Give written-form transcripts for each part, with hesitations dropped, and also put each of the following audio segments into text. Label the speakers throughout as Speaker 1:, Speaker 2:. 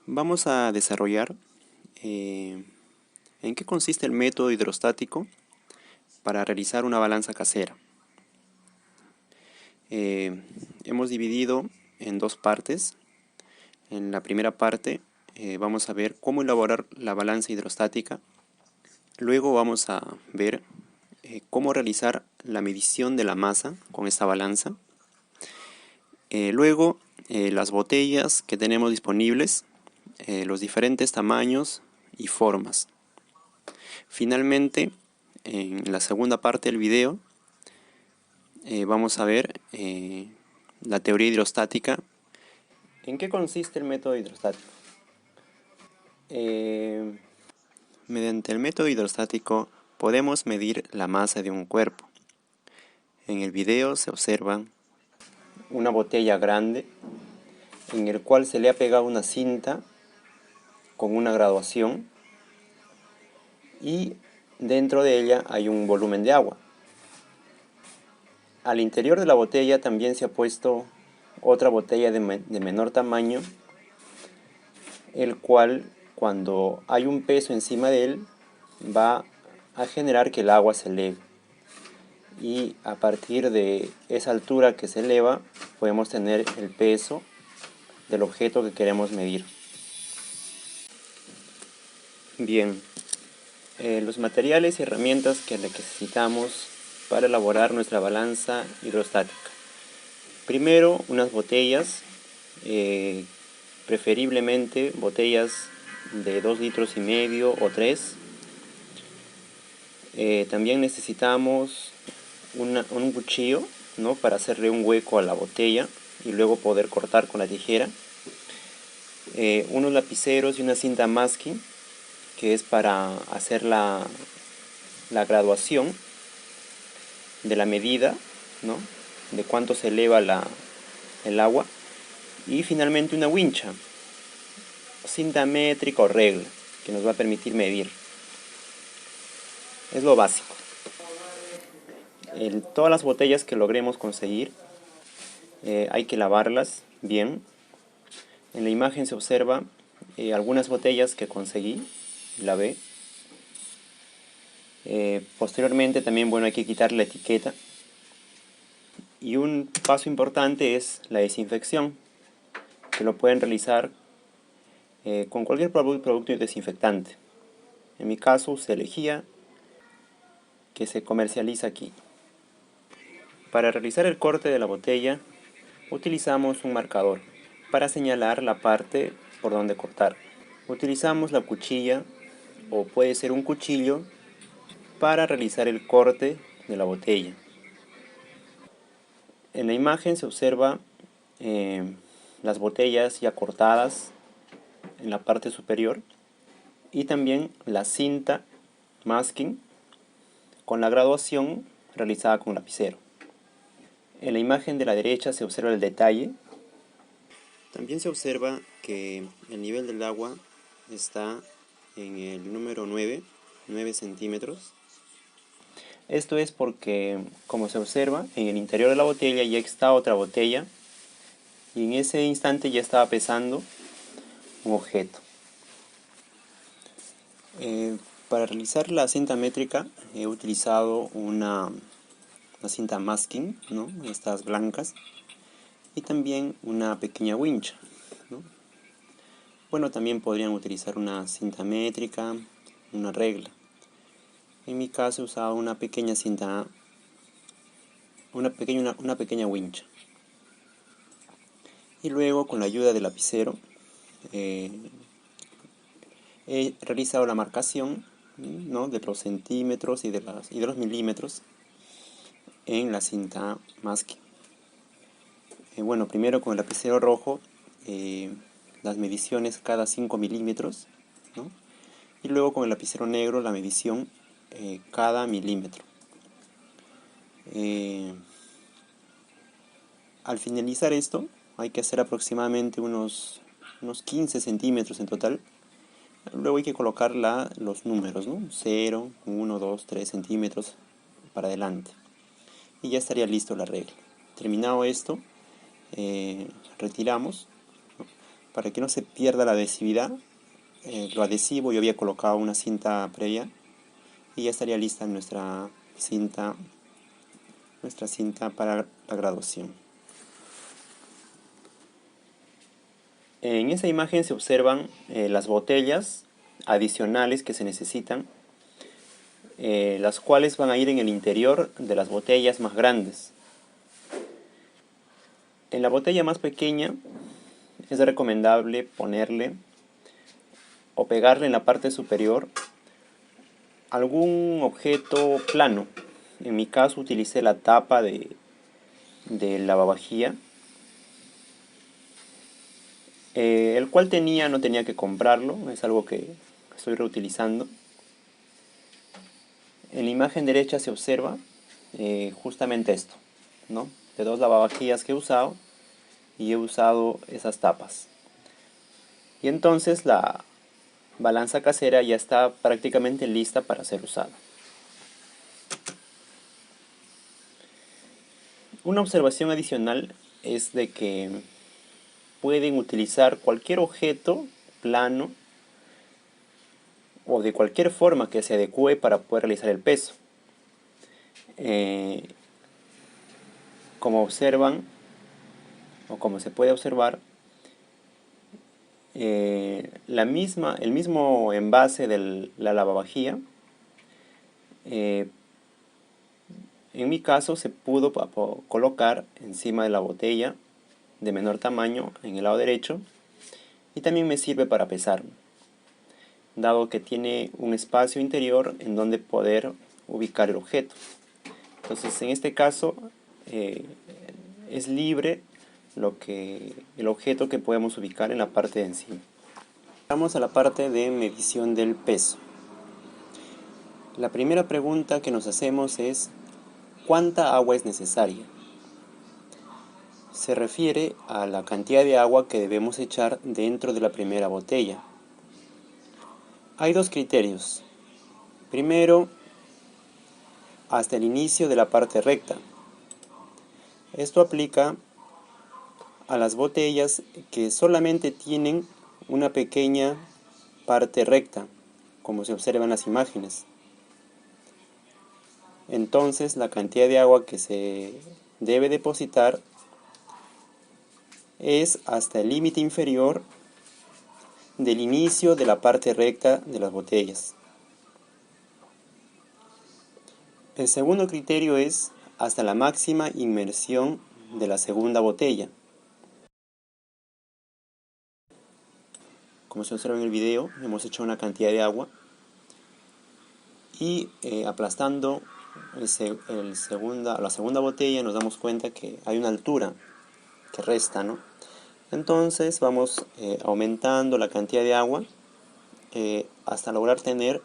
Speaker 1: Vamos a desarrollar en qué consiste el método hidrostático para realizar una balanza casera. Hemos dividido en dos partes. En la primera parte vamos a ver cómo elaborar la balanza hidrostática. Luego vamos a ver cómo realizar la medición de la masa con esta balanza. Luego las botellas que tenemos disponibles, los diferentes tamaños y formas. Finalmente, en la segunda parte del video, vamos a ver la teoría hidrostática. ¿En qué consiste el método hidrostático? Mediante el método hidrostático podemos medir la masa de un cuerpo. En el video se observa una botella grande en el cual se le ha pegado una cinta con una graduación y dentro de ella hay un volumen de agua. Al interior de la botella también se ha puesto otra botella de menor tamaño, el cual cuando hay un peso encima de él va a generar que el agua se eleve. Y a partir de esa altura que se eleva podemos tener el peso del objeto que queremos medir. Bien, los materiales y herramientas que necesitamos para elaborar nuestra balanza hidrostática. Primero, unas botellas, preferiblemente botellas de 2,5 litros o 3. También necesitamos un cuchillo, ¿no?, para hacerle un hueco a la botella y luego poder cortar con la tijera. Unos lapiceros y una cinta masking, que es para hacer la graduación de la medida, ¿no?, de cuánto se eleva el agua. Y finalmente una wincha, cinta métrica o regla, que nos va a permitir medir. Es lo básico. Todas las botellas que logremos conseguir hay que lavarlas bien. En la imagen se observa algunas botellas que conseguí, lavé. Posteriormente también, bueno, hay que quitar la etiqueta. Y un paso importante es la desinfección, que lo pueden realizar con cualquier producto desinfectante. En mi caso usé lejía, que se comercializa aquí. Para realizar el corte de la botella utilizamos un marcador para señalar la parte por donde cortar. Utilizamos la cuchilla o puede ser un cuchillo para realizar el corte de la botella. En la imagen se observa las botellas ya cortadas en la parte superior y también la cinta masking con la graduación realizada con lapicero. En la imagen de la derecha se observa el detalle. También se observa que el nivel del agua está en el número 9 centímetros. Esto es porque, como se observa, en el interior de la botella ya está otra botella y en ese instante ya estaba pesando un objeto. Para realizar la cinta métrica he utilizado una cinta masking, ¿no?, estas blancas, y también una pequeña wincha, ¿no? Bueno, también podrían utilizar una cinta métrica, una regla. En mi caso he usado una pequeña cinta, una pequeña wincha. Y luego, con la ayuda del lapicero, he realizado la marcación, ¿no?, de los centímetros y de los milímetros en la cinta masking. Bueno, primero con el lapicero rojo, las mediciones cada 5 milímetros, ¿no?, y luego con el lapicero negro la medición cada milímetro. Al finalizar esto hay que hacer aproximadamente unos 15 centímetros en total. Luego hay que colocar los números, ¿no?, 0, 1, 2, 3 centímetros para adelante. Y ya estaría listo la regla. Terminado esto, retiramos, ¿no?, para que no se pierda la adhesividad, lo adhesivo. Yo había colocado una cinta previa y ya estaría lista nuestra cinta para la graduación. En esa imagen se observan las botellas adicionales que se necesitan, las cuales van a ir en el interior de las botellas más grandes. En la botella más pequeña es recomendable ponerle o pegarle en la parte superior algún objeto plano. En mi caso utilicé la tapa de lavavajilla, el cual no tenía que comprarlo, es algo que estoy reutilizando. En la imagen derecha se observa justamente esto, ¿no? De 2 lavavajillas que he usado, y he usado esas tapas. Y entonces la balanza casera ya está prácticamente lista para ser usada. Una observación adicional es de que pueden utilizar cualquier objeto plano o de cualquier forma que se adecue para poder realizar el peso. Como observan, o como se puede observar, el mismo envase de la lavavajilla, en mi caso se pudo colocar encima de la botella de menor tamaño en el lado derecho, y también me sirve para pesar, dado que tiene un espacio interior en donde poder ubicar el objeto. Entonces en este caso es libre el objeto que podemos ubicar en la parte de encima. Vamos a la parte de medición del peso. La primera pregunta que nos hacemos es: ¿cuánta agua es necesaria? Se refiere a la cantidad de agua que debemos echar dentro de la primera botella. Hay 2 criterios. Primero, hasta el inicio de la parte recta. Esto aplica a las botellas que solamente tienen una pequeña parte recta, como se observa en las imágenes. Entonces la cantidad de agua que se debe depositar es hasta el límite inferior del inicio de la parte recta de las botellas. El segundo criterio es hasta la máxima inmersión de la segunda botella. Como se observa en el video, hemos hecho una cantidad de agua y aplastando la segunda botella nos damos cuenta que hay una altura que resta, ¿no? Entonces vamos aumentando la cantidad de agua hasta lograr tener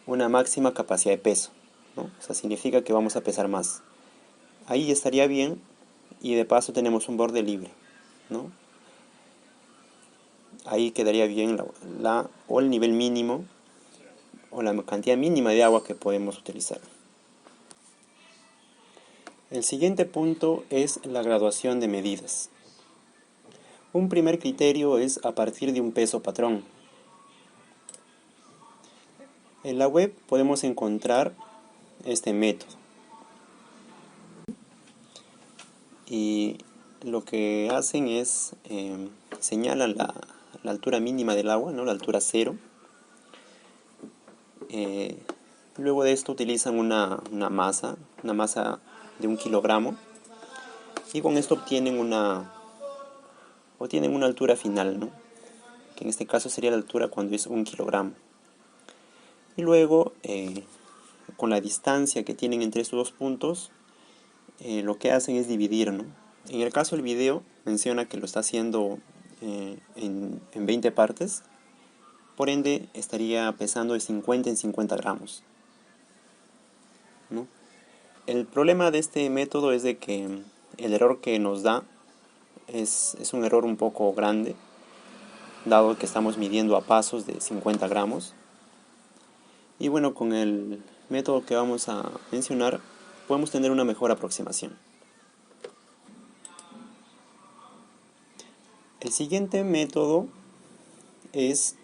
Speaker 1: una máxima capacidad de peso, ¿no? Eso significa que vamos a pesar más. Ahí estaría bien, y de paso tenemos un borde libre, ¿no? Ahí quedaría bien o el nivel mínimo o la cantidad mínima de agua que podemos utilizar. El siguiente punto es la graduación de medidas. Un primer criterio es a partir de un peso patrón. En la web podemos encontrar este método. Y lo que hacen es señalan la altura mínima del agua, ¿no? La altura 0. Luego de esto utilizan una masa de 1 kilogramo, y con esto tienen una altura final, ¿no? Que en este caso sería la altura cuando es 1 kilogramo. Y luego, con la distancia que tienen entre estos 2 puntos, lo que hacen es dividir, ¿no? En el caso del video menciona que lo está haciendo en 20 partes, por ende estaría pesando de 50 en 50 gramos, ¿no? El problema de este método es de que el error que nos da es un error un poco grande, dado que estamos midiendo a pasos de 50 gramos. Y bueno, con el método que vamos a mencionar podemos tener una mejor aproximación. El siguiente método es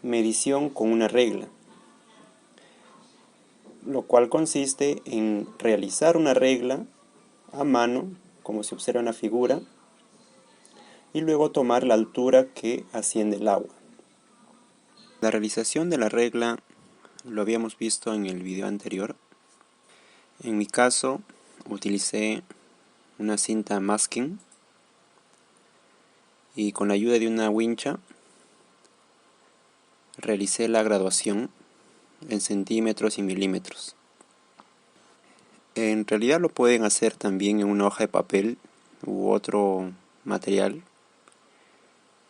Speaker 1: medición con una regla, lo cual consiste en realizar una regla a mano, como se observa en la figura, y luego tomar la altura que asciende el agua. La realización de la regla lo habíamos visto en el video anterior. En mi caso utilicé una cinta masking y con la ayuda de una wincha realicé la graduación en centímetros y milímetros. En realidad lo pueden hacer también en una hoja de papel u otro material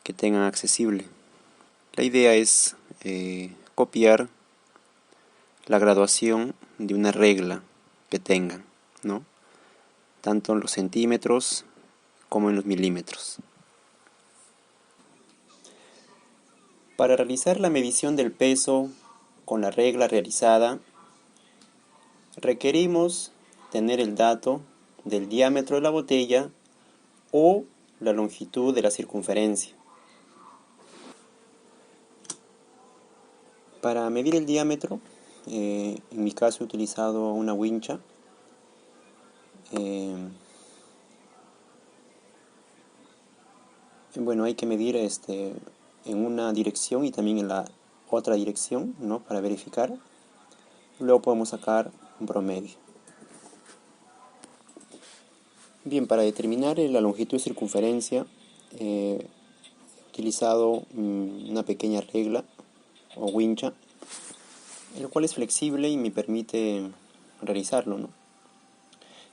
Speaker 1: que tengan accesible. La idea es copiar la graduación de una regla que tengan, ¿no? Tanto en los centímetros como en los milímetros. Para realizar la medición del peso con la regla realizada, requerimos tener el dato del diámetro de la botella o la longitud de la circunferencia. Para medir el diámetro, en mi caso he utilizado una wincha. Bueno, hay que medir en una dirección y también en la otra dirección, ¿no? Para verificar. Luego podemos sacar un promedio. Bien, para determinar la longitud y circunferencia he utilizado una pequeña regla o wincha, el cual es flexible y me permite realizarlo, ¿no?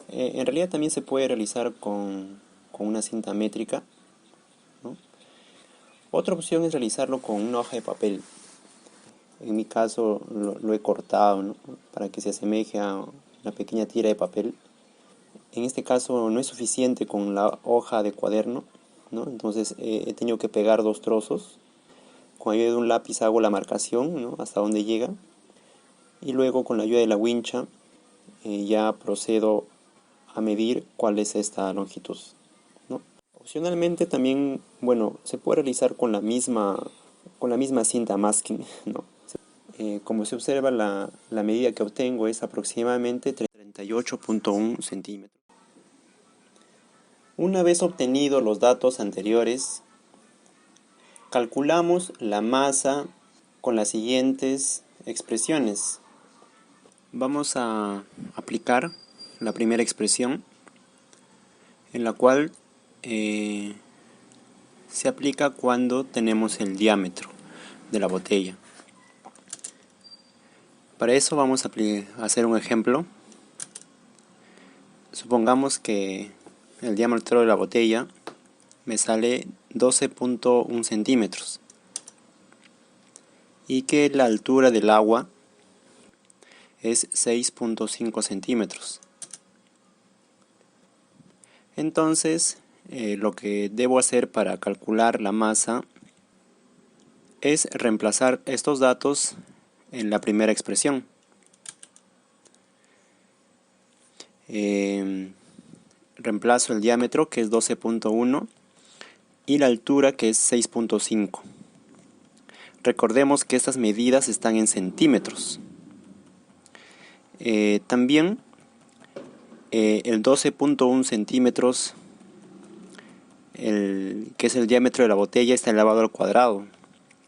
Speaker 1: En realidad también se puede realizar con una cinta métrica, ¿no? Otra opción es realizarlo con una hoja de papel. En mi caso lo he cortado, ¿no? Para que se asemeje a una pequeña tira de papel. En este caso no es suficiente con la hoja de cuaderno, ¿no? Entonces he tenido que pegar 2 trozos. Con ayuda de un lápiz hago la marcación, ¿no? Hasta donde llega. Y luego con la ayuda de la wincha ya procedo a medir cuál es esta longitud, ¿no? Opcionalmente también, bueno, se puede realizar con la misma cinta masking, ¿no? Como se observa, la medida que obtengo es aproximadamente 38.1 centímetros. Una vez obtenidos los datos anteriores, calculamos la masa con las siguientes expresiones. Vamos a aplicar la primera expresión, en la cual se aplica cuando tenemos el diámetro de la botella. Para eso vamos a hacer un ejemplo. Supongamos que el diámetro de la botella me sale 12.1 centímetros y que la altura del agua es 6.5 centímetros. Entonces, lo que debo hacer para calcular la masa es reemplazar estos datos en la primera expresión. Reemplazo el diámetro, que es 12.1, y la altura, que es 6.5. Recordemos que estas medidas están en centímetros. También el 12.1 centímetros, que es el diámetro de la botella, está elevado al cuadrado,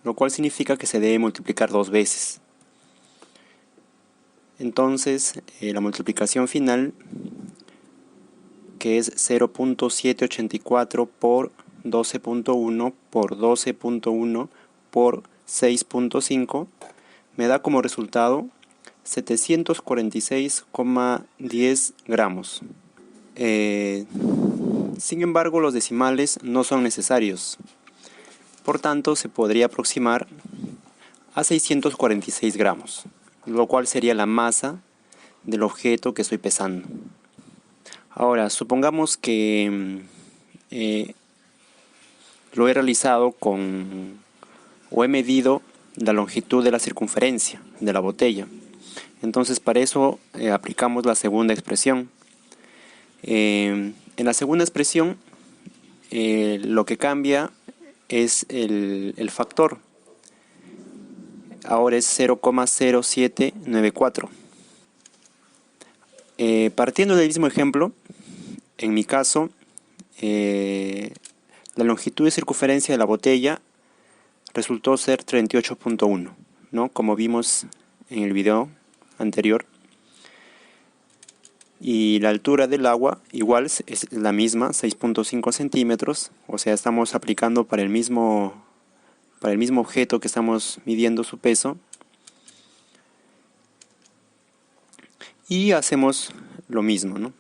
Speaker 1: lo cual significa que se debe multiplicar 2 veces. Entonces, la multiplicación final, que es 0.784 por 12.1 por 12.1 por 6.5, me da como resultado 746,10 gramos. Sin embargo, los decimales no son necesarios. Por tanto, se podría aproximar a 646 gramos, lo cual sería la masa del objeto que estoy pesando. Ahora, supongamos que lo he realizado o he medido la longitud de la circunferencia de la botella. Entonces, para eso aplicamos la segunda expresión. En la segunda expresión lo que cambia es el factor. Ahora es 0,0794. Partiendo del mismo ejemplo, en mi caso, la longitud de circunferencia de la botella resultó ser 38.1, ¿no? Como vimos en el video anterior. Y la altura del agua igual es la misma, 6.5 centímetros. O sea, estamos aplicando para el mismo objeto que estamos midiendo su peso. Y hacemos lo mismo, ¿no?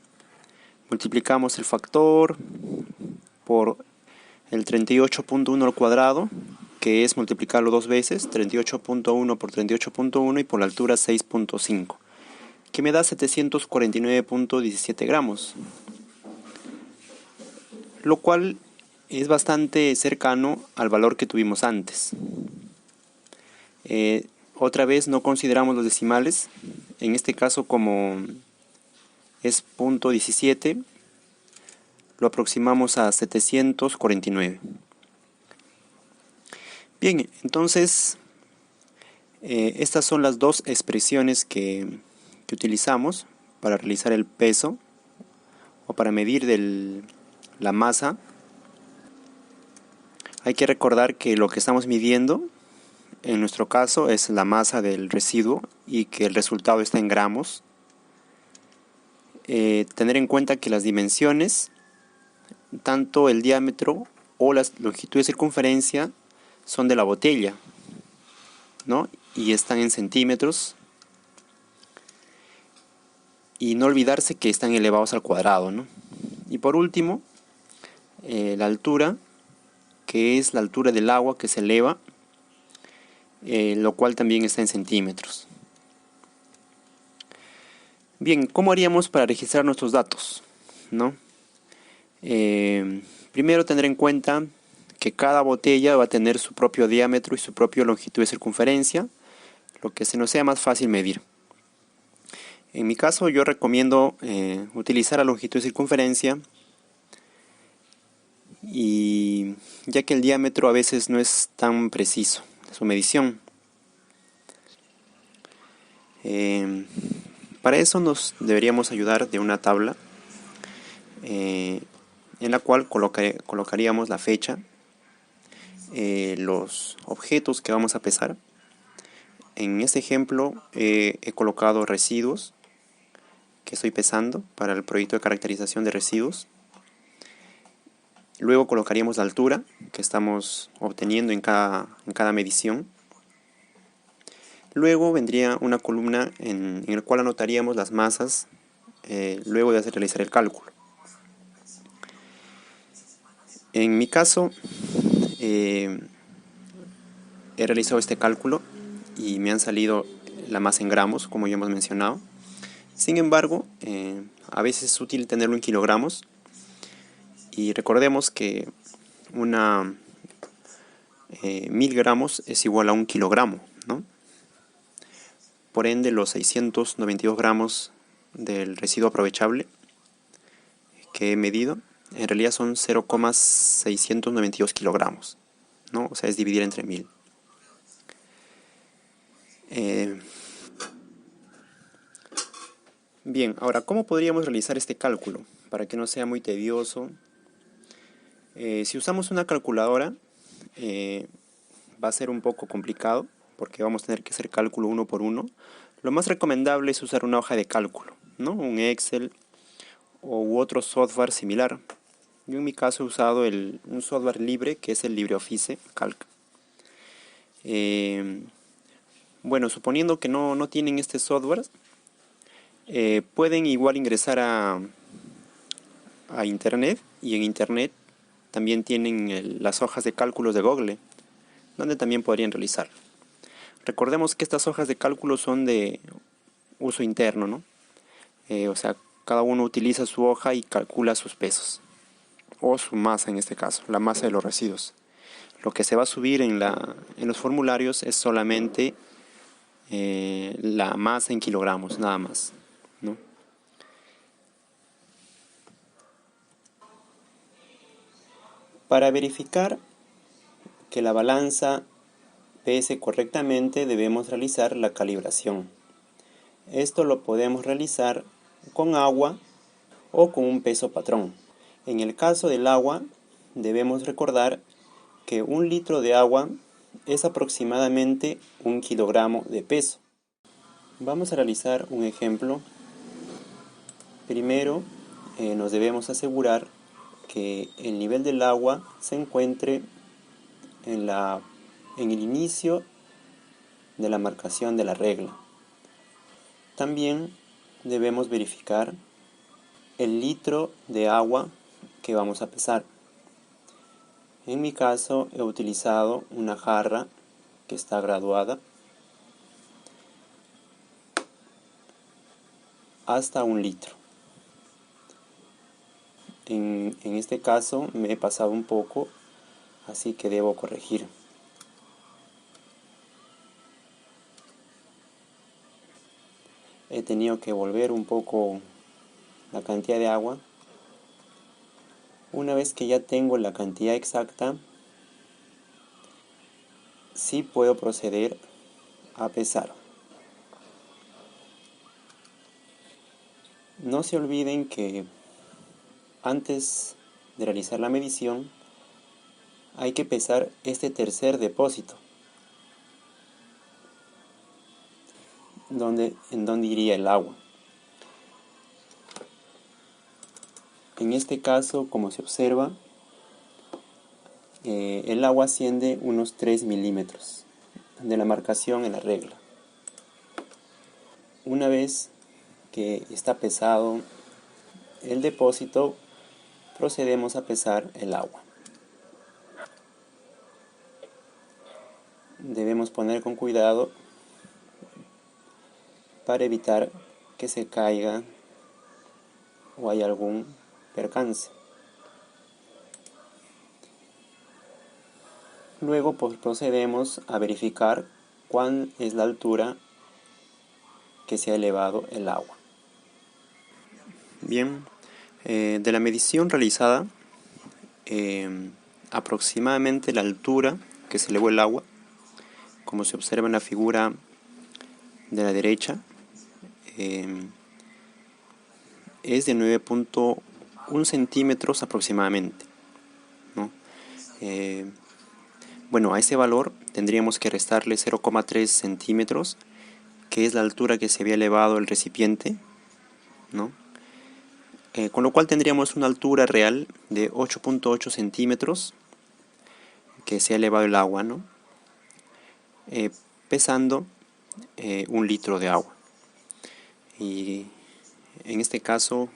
Speaker 1: Multiplicamos el factor por el 38.1 al cuadrado, que es multiplicarlo dos veces, 38.1 por 38.1 y por la altura 6.5, que me da 749.17 gramos, lo cual es bastante cercano al valor que tuvimos antes. Otra vez no consideramos los decimales, en este caso como es .17, lo aproximamos a 749. Bien, entonces estas son las dos expresiones que utilizamos para realizar el peso o para medir la masa. Hay que recordar que lo que estamos midiendo en nuestro caso es la masa del residuo y que el resultado está en gramos. Tener en cuenta que las dimensiones, tanto el diámetro o la longitud de circunferencia, son de la botella, ¿no? Y están en centímetros. Y no olvidarse que están elevados al cuadrado, ¿no? Y por último, la altura, que es la altura del agua que se eleva, lo cual también está en centímetros. Bien, ¿cómo haríamos para registrar nuestros datos, ¿no? Primero tener en cuenta que cada botella va a tener su propio diámetro y su propia longitud de circunferencia, lo que se nos sea más fácil medir. En mi caso yo recomiendo utilizar la longitud de circunferencia, y ya que el diámetro a veces no es tan preciso su medición. Para eso nos deberíamos ayudar de una tabla en la cual colocaríamos la fecha, los objetos que vamos a pesar. En este ejemplo he colocado residuos que estoy pesando para el proyecto de caracterización de residuos. Luego colocaríamos la altura que estamos obteniendo en cada medición. Luego vendría una columna en la cual anotaríamos las masas luego de realizar el cálculo. En mi caso he realizado este cálculo y me han salido la masa en gramos, como ya hemos mencionado. Sin embargo, a veces es útil tenerlo en kilogramos. Y recordemos que 1000 gramos es igual a 1 kilogramo, ¿no? Por ende, los 692 gramos del residuo aprovechable que he medido, en realidad son 0,692 kilogramos, ¿no? O sea, es dividir entre 1000. Bien, ahora, ¿cómo podríamos realizar este cálculo? Para que no sea muy tedioso. Si usamos una calculadora, va a ser un poco complicado, porque vamos a tener que hacer cálculo uno por uno. Lo más recomendable es usar una hoja de cálculo, ¿no? Un Excel u otro software similar. Yo en mi caso he usado un software libre que es el LibreOffice Calc. Bueno, suponiendo que no tienen este software, pueden igual ingresar a internet, y en internet también tienen las hojas de cálculos de Google, donde también podrían realizar. Recordemos que estas hojas de cálculo son de uso interno, ¿no? O sea, cada uno utiliza su hoja y calcula sus pesos, o su masa en este caso, la masa de los residuos. Lo que se va a subir en los formularios es solamente la masa en kilogramos, nada más, ¿no? Para verificar que la balanza pese correctamente debemos realizar la calibración. Esto lo podemos realizar con agua o con un peso patrón. En el caso del agua debemos recordar que 1 litro de agua es aproximadamente 1 kilogramo de peso. Vamos a realizar un ejemplo. Primero nos debemos asegurar que el nivel del agua se encuentre en el inicio de la marcación de la regla. También debemos verificar el litro de agua que vamos a pesar. En mi caso he utilizado una jarra que está graduada hasta 1 litro. En este caso me he pasado un poco, así que debo corregir. He tenido que volver un poco la cantidad de agua. Una vez que ya tengo la cantidad exacta, sí puedo proceder a pesar. No se olviden que antes de realizar la medición hay que pesar este tercer depósito, en donde iría el agua. En este caso, como se observa, el agua asciende unos 3 milímetros de la marcación en la regla. Una vez que está pesado el depósito, procedemos a pesar el agua. Debemos poner con cuidado para evitar que se caiga o haya algún percance. Luego procedemos a verificar cuál es la altura que se ha elevado el agua. Bien, de la medición realizada, aproximadamente la altura que se elevó el agua, como se observa en la figura de la derecha, es de 9.1 centímetros aproximadamente, ¿no? Bueno, a ese valor tendríamos que restarle 0,3 centímetros, que es la altura que se había elevado el recipiente, ¿no? Con lo cual tendríamos una altura real de 8.8 centímetros que se ha elevado el agua, ¿no? Pesando 1 litro de agua. Y en este caso,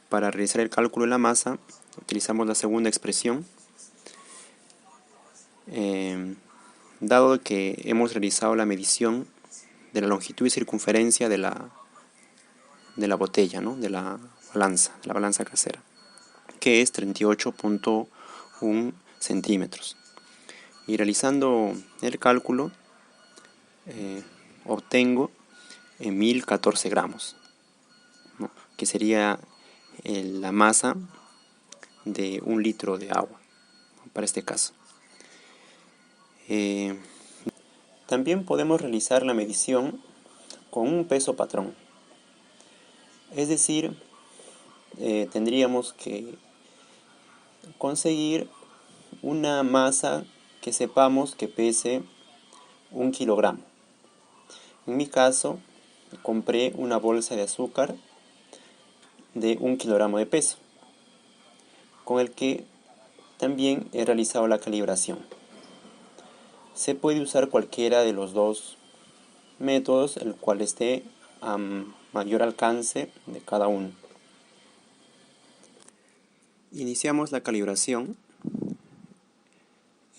Speaker 1: para realizar el cálculo de la masa, utilizamos la segunda expresión. Dado que hemos realizado la medición de la longitud y circunferencia de la botella, ¿no? de la balanza casera, que es 38.1 centímetros. Y realizando el cálculo, obtengo 1014 gramos, ¿no? Que sería la masa de 1 litro de agua, ¿no? Para este caso. También podemos realizar la medición con un peso patrón. Es decir, tendríamos que conseguir una masa que sepamos que pese 1 kilogramo. En mi caso, compré una bolsa de azúcar de 1 kilogramo de peso, con el que también he realizado la calibración. Se puede usar cualquiera de los dos métodos, el cual esté a mayor alcance de cada uno. Iniciamos la calibración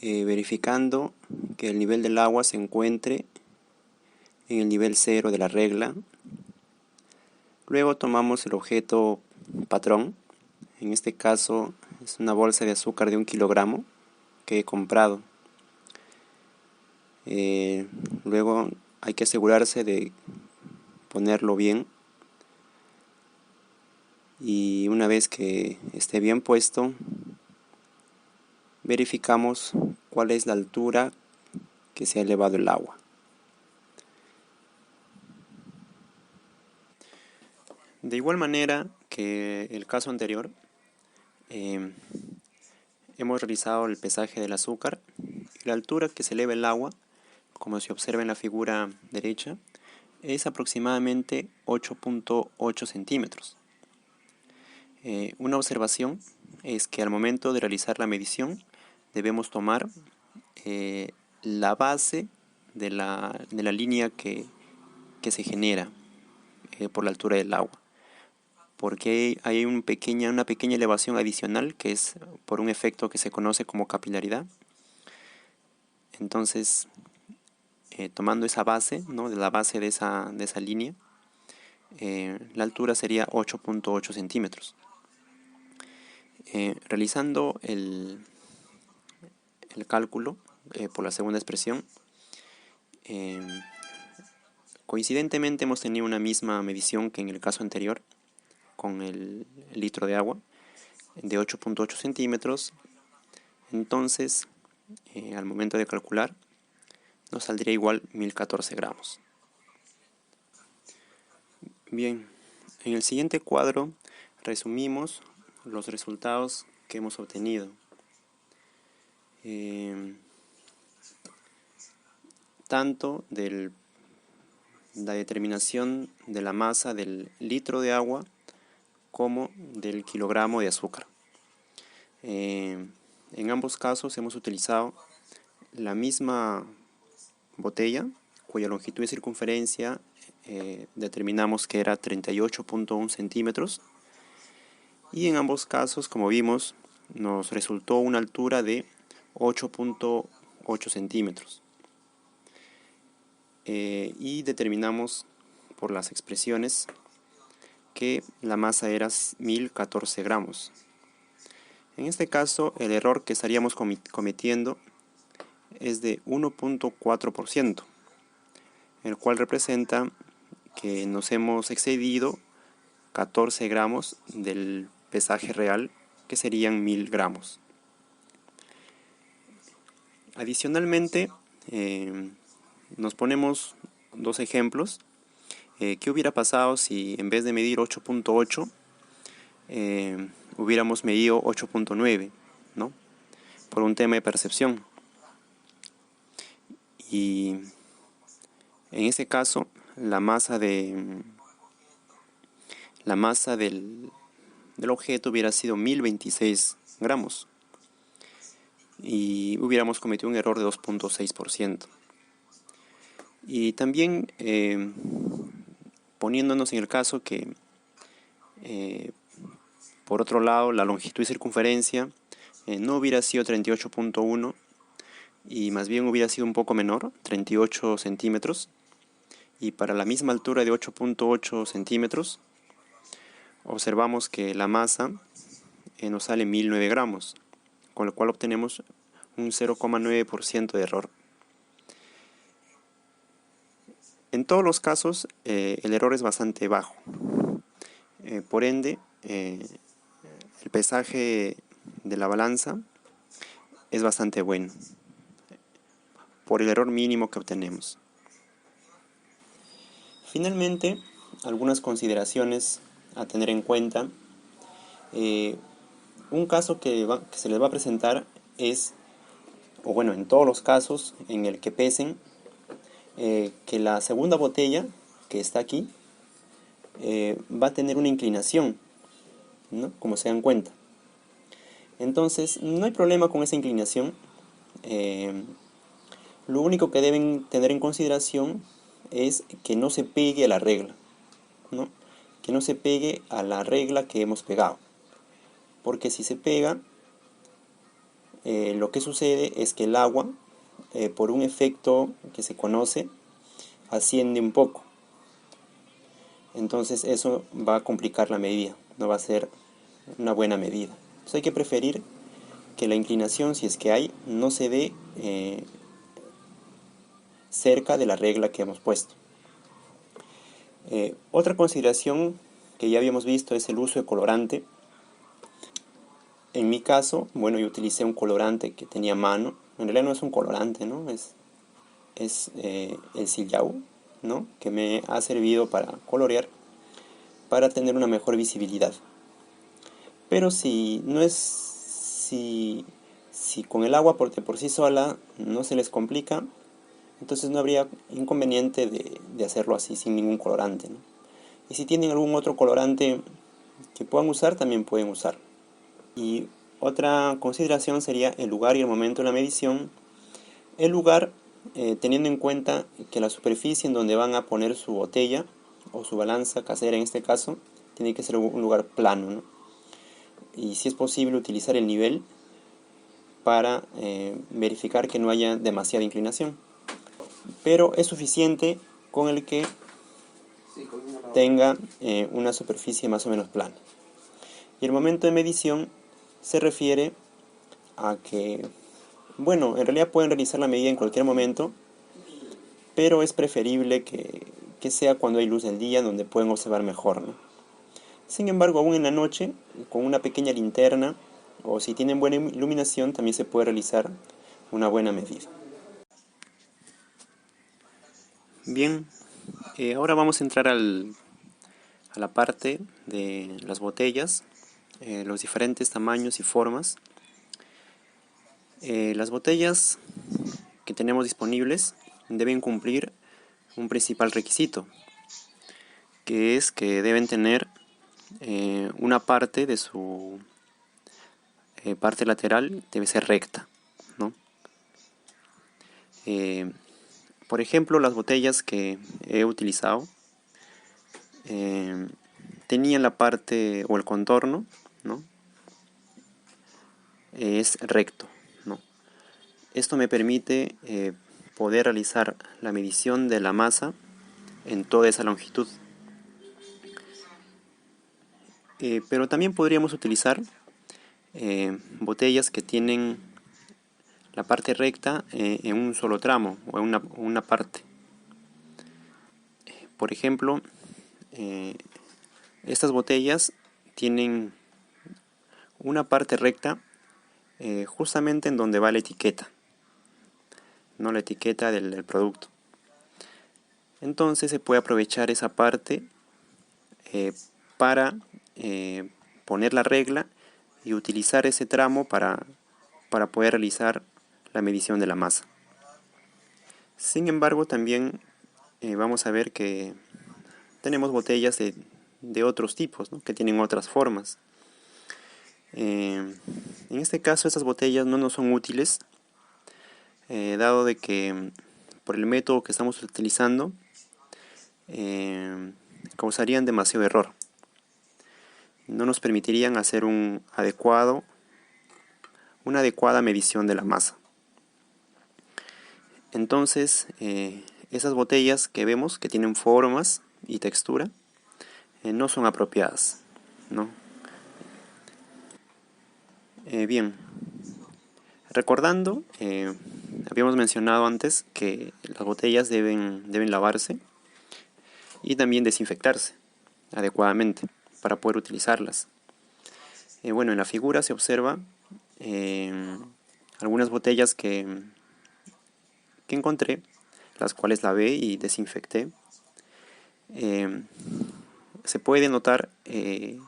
Speaker 1: verificando que el nivel del agua se encuentre en el nivel 0 de la regla. Luego tomamos el objeto patrón. En este caso es una bolsa de azúcar de 1 kilogramo que he comprado. Luego hay que asegurarse de ponerlo bien, y una vez que esté bien puesto, verificamos cuál es la altura que se ha elevado el agua. De igual manera que el caso anterior, hemos realizado el pesaje del azúcar y la altura que se eleva el agua, como se observa en la figura derecha, es aproximadamente 8.8 centímetros. Una observación es que al momento de realizar la medición debemos tomar la base de la línea que se genera por la altura del agua, porque hay una pequeña elevación adicional que es por un efecto que se conoce como capilaridad. Entonces, tomando esa base, ¿no?, de la base de esa línea, la altura sería 8.8 centímetros. Realizando el cálculo por la segunda expresión, coincidentemente hemos tenido una misma medición que en el caso anterior con el litro de agua de 8.8 centímetros. Entonces, al momento de calcular, nos saldría igual 1014 gramos. Bien, en el siguiente cuadro resumimos los resultados que hemos obtenido. Tanto de la determinación de la masa del litro de agua como del kilogramo de azúcar. En ambos casos hemos utilizado la misma botella, cuya longitud y circunferencia determinamos que era 38.1 centímetros, y en ambos casos, como vimos, nos resultó una altura de 8.8 centímetros. Y determinamos por las expresiones que la masa era 1014 gramos. En este caso, el error que estaríamos cometiendo es de 1.4%, el cual representa que nos hemos excedido 14 gramos del pesaje real, que serían 1000 gramos. Adicionalmente, nos ponemos dos ejemplos. ¿Qué hubiera pasado si en vez de medir 8.8 hubiéramos medido 8.9, ¿no?, por un tema de percepción? Y en ese caso, la masa del objeto hubiera sido 1026 gramos y hubiéramos cometido un error de 2.6%. Y también poniéndonos en el caso que, por otro lado, la longitud y circunferencia no hubiera sido 38.1 y más bien hubiera sido un poco menor, 38 centímetros, y para la misma altura de 8.8 centímetros, observamos que la masa nos sale 1009 gramos, con lo cual obtenemos un 0,9% de error. En todos los casos, el error es bastante bajo. Por ende, el pesaje de la balanza es bastante bueno, por el error mínimo que obtenemos. Finalmente, algunas consideraciones a tener en cuenta. Un caso que se les va a presentar es, o bueno, en todos los casos en el que pesen, que la segunda botella que está aquí va a tener una inclinación, ¿no?, como se dan cuenta. Entonces, no hay problema con esa inclinación. Lo único que deben tener en consideración es que no se pegue a la regla, ¿no?, que no se pegue a la regla que hemos pegado, porque si se pega, lo que sucede es que el agua, por un efecto que se conoce, asciende un poco. Entonces eso va a complicar la medida, no va a ser una buena medida. Entonces hay que preferir que la inclinación, si es que hay, no se dé cerca de la regla que hemos puesto. Otra consideración que ya habíamos visto es el uso de colorante. En mi caso, bueno, yo utilicé un colorante que tenía a mano. En realidad no es un colorante, ¿no? Es el Silhouette, ¿no? Que me ha servido para colorear, para tener una mejor visibilidad. Pero si no es, si con el agua por sí sola no se les complica, entonces no habría inconveniente de hacerlo así sin ningún colorante, ¿no? Y si tienen algún otro colorante que puedan usar, también pueden usar. Y otra consideración sería el lugar y el momento de la medición. El lugar, teniendo en cuenta que la superficie en donde van a poner su botella o su balanza casera en este caso, tiene que ser un lugar plano, ¿no? Y si es posible utilizar el nivel para verificar que no haya demasiada inclinación. Pero es suficiente con el que tenga una superficie más o menos plana. Y el momento de medición se refiere a que, bueno, en realidad pueden realizar la medida en cualquier momento, pero es preferible que sea cuando hay luz del día, donde pueden observar mejor, ¿no? Sin embargo, aún en la noche, con una pequeña linterna, o si tienen buena iluminación, también se puede realizar una buena medida. Bien, ahora vamos a entrar a la parte de las botellas, los diferentes tamaños y formas. Las botellas que tenemos disponibles deben cumplir un principal requisito, que es que deben tener una parte de su parte lateral debe ser recta, ¿no? Por ejemplo, las botellas que he utilizado tenían la parte o el contorno, ¿no? Es recto, ¿no? Esto me permite poder realizar la medición de la masa en toda esa longitud. Pero también podríamos utilizar botellas que tienen la parte recta en un solo tramo o en una parte. Por ejemplo, estas botellas tienen una parte recta justamente en donde va la etiqueta, no la etiqueta del producto. Entonces se puede aprovechar esa parte para poner la regla y utilizar ese tramo para poder realizar la medición de la masa. Sin embargo, también vamos a ver que tenemos botellas de otros tipos, ¿no? Que tienen otras formas. En este caso, estas botellas no nos son útiles, dado de que por el método que estamos utilizando causarían demasiado error. No nos permitirían hacer una adecuada medición de la masa. Entonces, esas botellas que vemos que tienen formas y textura no son apropiadas, ¿no? Bien, recordando, habíamos mencionado antes que las botellas deben lavarse y también desinfectarse adecuadamente para poder utilizarlas. Bueno, en la figura se observa algunas botellas que encontré, las cuales lavé y desinfecté. Se puede notar en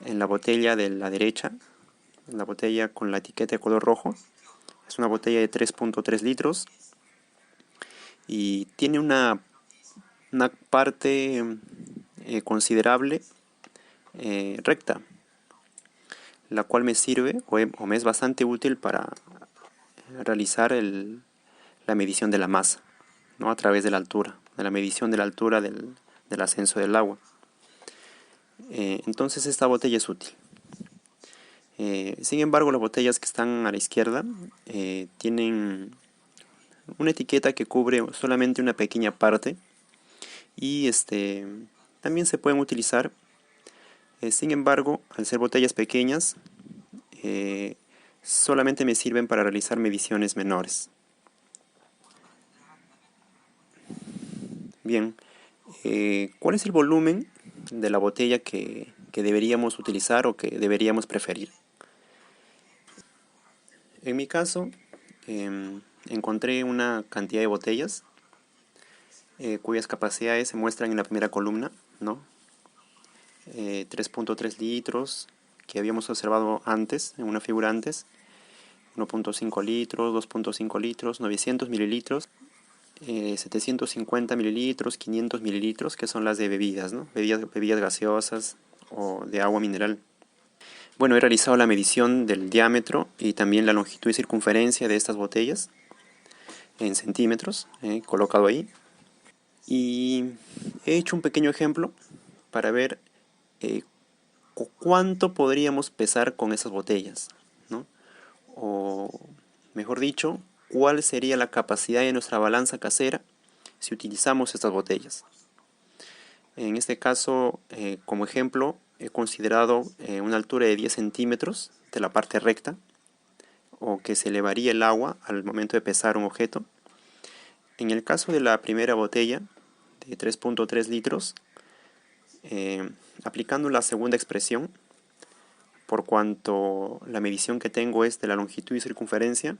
Speaker 1: la botella de la derecha, en la botella con la etiqueta de color rojo, es una botella de 3.3 litros y tiene una parte considerable recta, la cual me sirve o me es bastante útil para realizar la medición de la masa, ¿no? A través de la altura, de la medición de la altura del ascenso del agua. Entonces esta botella es útil. Sin embargo, las botellas que están a la izquierda tienen una etiqueta que cubre solamente una pequeña parte y también se pueden utilizar. Sin embargo, al ser botellas pequeñas, solamente me sirven para realizar mediciones menores. Bien, ¿cuál es el volumen de la botella que deberíamos utilizar o que deberíamos preferir? En mi caso, encontré una cantidad de botellas cuyas capacidades se muestran en la primera columna, ¿no? 3.3 litros, que habíamos observado antes, en una figura antes, 1.5 litros, 2.5 litros, 900 mililitros, 750 mililitros, 500 mililitros, que son las de bebidas, ¿no? Bebidas gaseosas o de agua mineral. Bueno, he realizado la medición del diámetro y también la longitud y circunferencia de estas botellas en centímetros, colocado ahí. Y he hecho un pequeño ejemplo para ver cuánto podríamos pesar con esas botellas, ¿no? O mejor dicho, cuál sería la capacidad de nuestra balanza casera si utilizamos estas botellas. En este caso, como ejemplo, he considerado una altura de 10 centímetros de la parte recta, o que se elevaría el agua al momento de pesar un objeto. En el caso de la primera botella, de 3.3 litros, aplicando la segunda expresión, por cuanto la medición que tengo es de la longitud y circunferencia,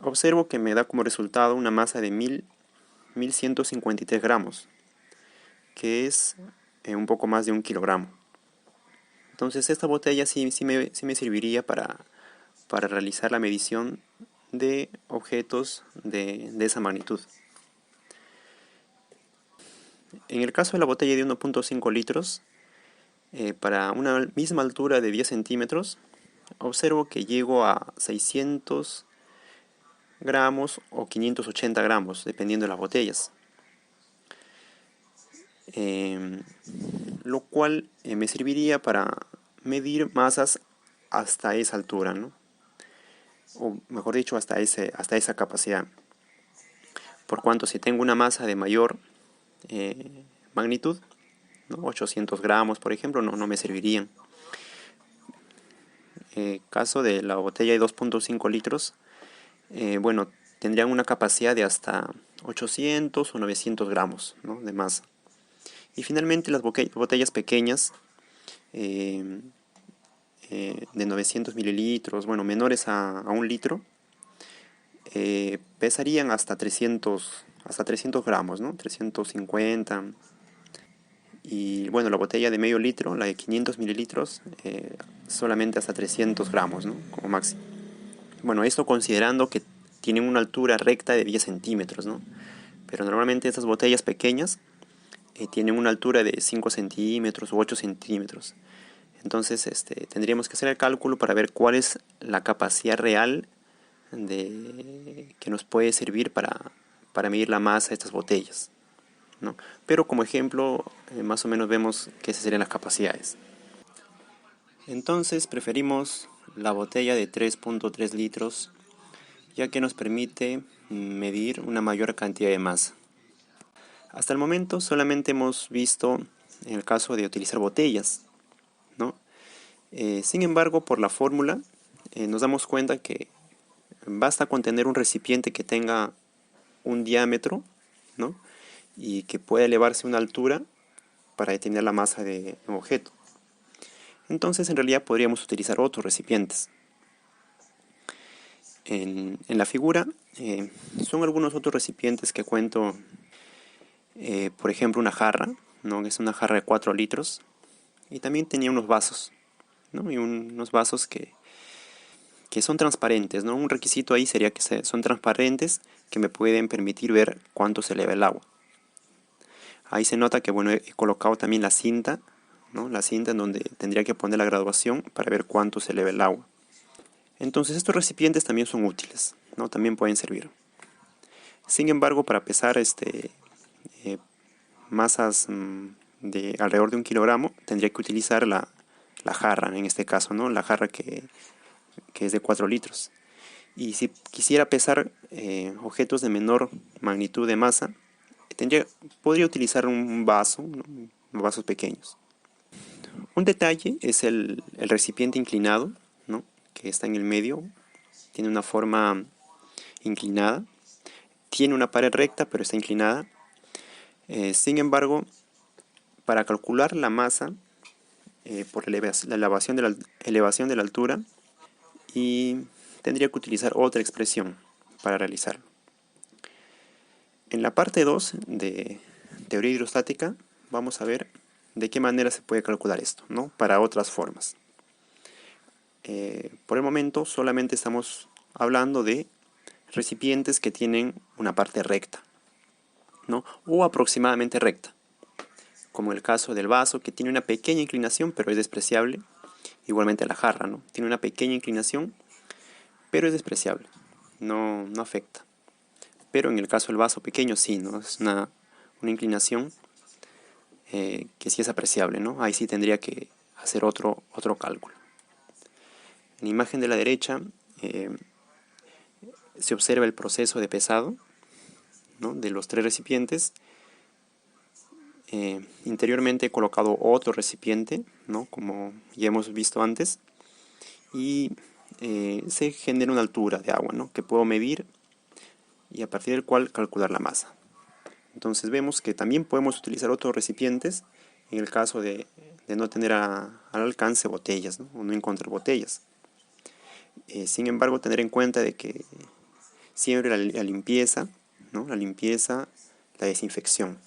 Speaker 1: observo que me da como resultado una masa de 1153 gramos, que es un poco más de 1 kilogramo. Entonces esta botella sí me serviría para realizar la medición de objetos de esa magnitud. En el caso de la botella de 1.5 litros, para una misma altura de 10 centímetros, observo que llego a 600 gramos o 580 gramos, dependiendo de las botellas. Lo cual me serviría para medir masas hasta esa altura, ¿no? O mejor dicho, hasta esa capacidad. Por cuanto si tengo una masa de mayor magnitud, ¿no? 800 gramos, por ejemplo, no me servirían. Caso de la botella de 2.5 litros, bueno, tendrían una capacidad de hasta 800 o 900 gramos, ¿no? De masa. Y finalmente las botellas pequeñas, de 900 mililitros, bueno, menores a 1 litro, pesarían hasta 300 gramos, ¿no? 350. Y bueno, la botella de medio litro, la de 500 mililitros, solamente hasta 300 gramos, ¿no? Como máximo. Bueno, esto considerando que tienen una altura recta de 10 centímetros, ¿no? Pero normalmente estas botellas pequeñas tienen una altura de 5 centímetros u 8 centímetros. Entonces tendríamos que hacer el cálculo para ver cuál es la capacidad real que nos puede servir para medir la masa de estas botellas, ¿no? Pero como ejemplo, más o menos vemos que esas serían las capacidades. Entonces preferimos la botella de 3.3 litros, ya que nos permite medir una mayor cantidad de masa. Hasta el momento solamente hemos visto en el caso de utilizar botellas, ¿no? Sin embargo, por la fórmula nos damos cuenta que basta con tener un recipiente que tenga un diámetro, ¿no? Y que pueda elevarse a una altura para determinar la masa de un objeto. Entonces, en realidad podríamos utilizar otros recipientes. En la figura son algunos otros recipientes que cuento, por ejemplo, una jarra, ¿no? Es una jarra de 4 litros. Y también tenía unos vasos, ¿no? Y unos vasos que son transparentes, ¿no? Un requisito ahí sería que son transparentes, que me pueden permitir ver cuánto se eleva el agua. Ahí se nota que, bueno, he colocado también la cinta, ¿no? La cinta en donde tendría que poner la graduación para ver cuánto se eleva el agua. Entonces estos recipientes también son útiles, ¿no? También pueden servir. Sin embargo, para pesar masas de alrededor de 1 kilogramo, tendría que utilizar la jarra, en este caso, ¿no? La jarra que es de 4 litros. Y si quisiera pesar objetos de menor magnitud de masa, podría utilizar un vaso, ¿no? Vasos pequeños. Un detalle es el recipiente inclinado, ¿no? Que está en el medio, tiene una forma inclinada, tiene una pared recta pero está inclinada. Sin embargo, para calcular la masa por la elevación de la altura y tendría que utilizar otra expresión para realizarlo. En la parte 2 de teoría hidrostática vamos a ver de qué manera se puede calcular esto, ¿no? Para otras formas. Por el momento solamente estamos hablando de recipientes que tienen una parte recta, ¿no? O aproximadamente recta, como el caso del vaso, que tiene una pequeña inclinación pero es despreciable. Igualmente la jarra, ¿no? Tiene una pequeña inclinación pero es despreciable, no afecta. Pero en el caso del vaso pequeño sí, ¿no? Es una inclinación que sí es apreciable, ¿no? Ahí sí tendría que hacer otro cálculo. En la imagen de la derecha se observa el proceso de pesado, ¿no? De los 3 recipientes. Interiormente he colocado otro recipiente, ¿no? Como ya hemos visto antes, y se genera una altura de agua, ¿no? Que puedo medir y a partir del cual calcular la masa. Entonces vemos que también podemos utilizar otros recipientes en el caso de no tener al alcance botellas, ¿no? O no encontrar botellas. Sin embargo, tener en cuenta de que siempre la limpieza, ¿no? La limpieza, la desinfección